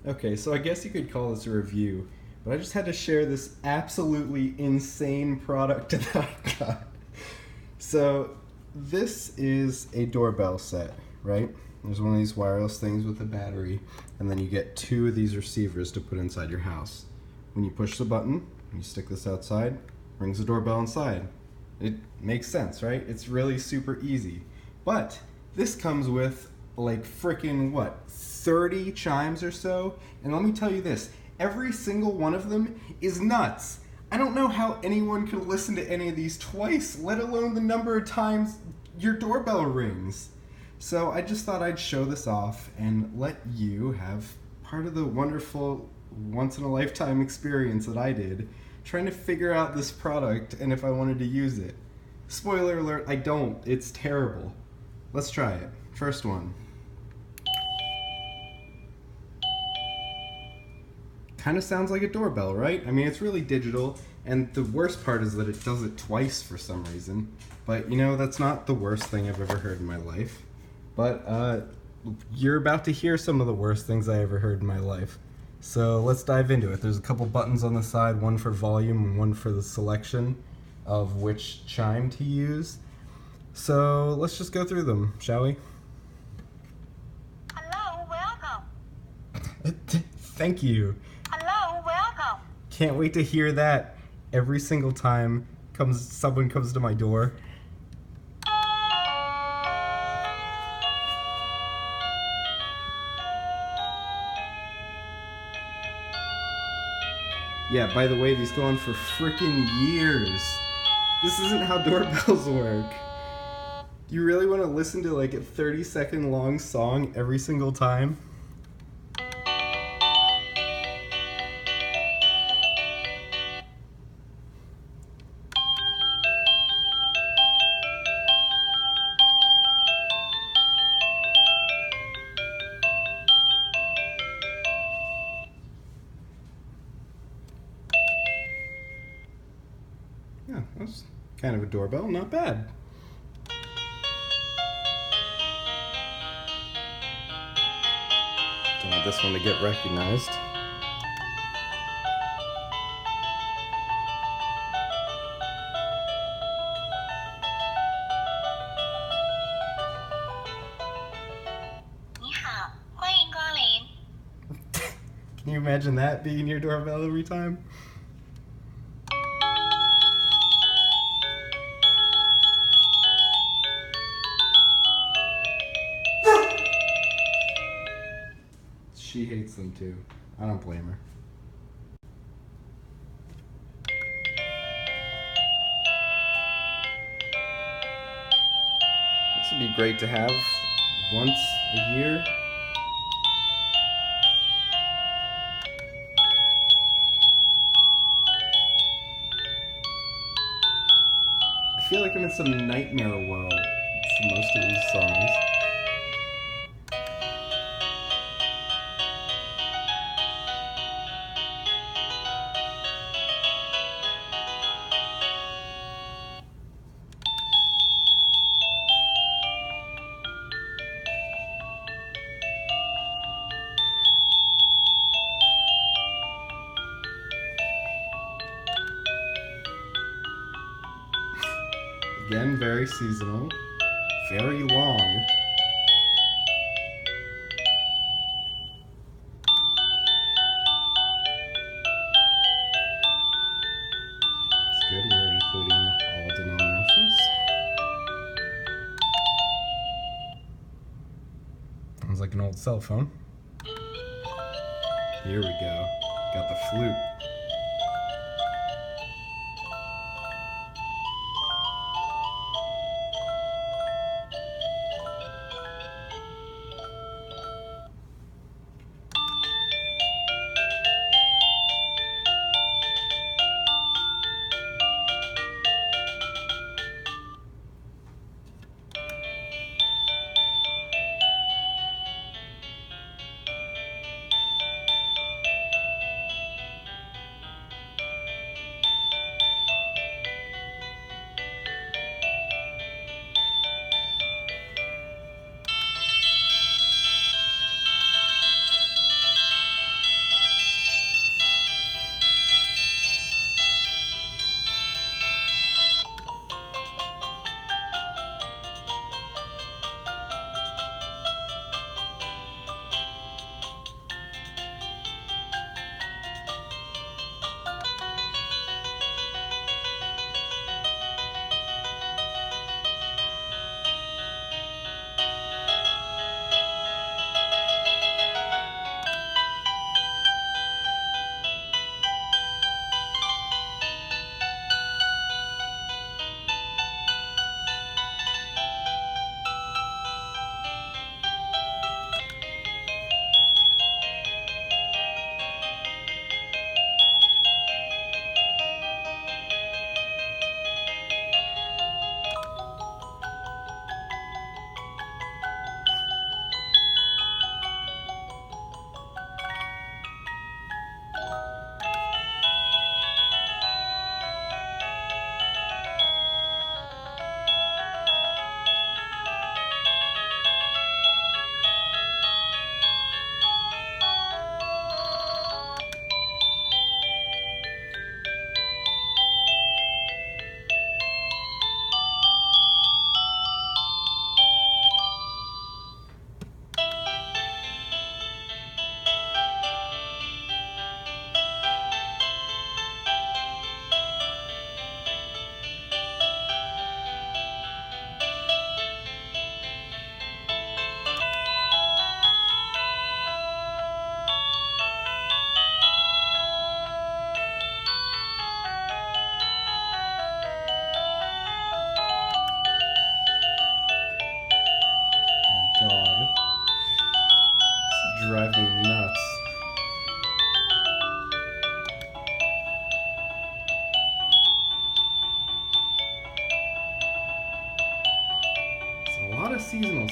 Okay, so I guess you could call this a review, but I just had to share this absolutely insane product that I got. So, this is a doorbell set, right? There's one of these wireless things with a battery, and then you get two of these receivers to put inside your house. When you push the button, you stick this outside, rings the doorbell inside. It makes sense, right? It's really super easy. But this comes with like freaking what, 30 chimes or so? And let me tell you this, every single one of them is nuts. I don't know how anyone could listen to any of these twice, let alone the number of times your doorbell rings. So I just thought I'd show this off and let you have part of the wonderful once in a lifetime experience that I did trying to figure out this product and if I wanted to use it. Spoiler alert, I don't. It's terrible. Let's try it. First one. Kind of sounds like a doorbell, right? I mean, it's really digital, and the worst part is that it does it twice for some reason. But you know, that's not the worst thing I've ever heard in my life. But you're about to hear some of the worst things I ever heard in my life. So let's dive into it. There's a couple buttons on the side, one for volume and one for the selection of which chime to use. So let's just go through them, shall we? Hello, welcome. Thank you. Hello, welcome. Can't wait to hear that every single time someone comes to my door. Yeah, by the way, these go on for freaking years. This isn't how doorbells work. Do you really want to listen to like a 30-second long song every single time? Yeah, that's kind of a doorbell, not bad. Don't want this one to get recognized. Can you imagine that being your doorbell every time? She hates them too. I don't blame her. This would be great to have once a year. I feel like I'm in some nightmare world for most of these songs. Again, very seasonal, very long. It's good, we're including all denominations. Sounds like an old cell phone. Here we go. Got the flute.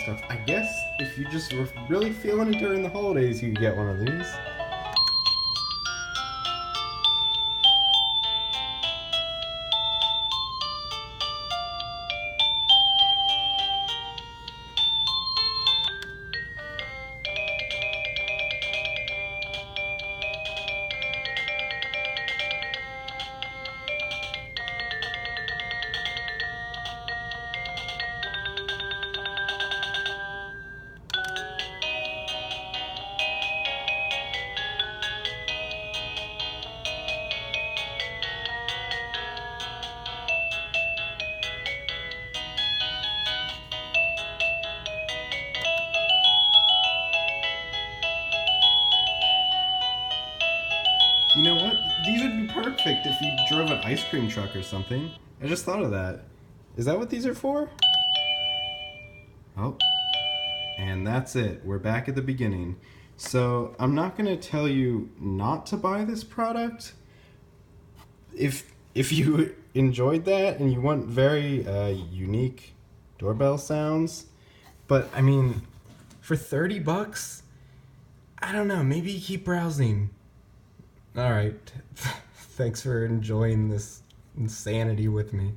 stuff. I guess if you just were really feeling it during the holidays, you could get one of these. You know what? These would be perfect if you drove an ice cream truck or something. I just thought of that. Is that what these are for? Oh, and that's it. We're back at the beginning. So I'm not going to tell you not to buy this product. If you enjoyed that and you want very unique doorbell sounds, but I mean, for $30, I don't know. Maybe keep browsing. All right. Thanks for enjoying this insanity with me.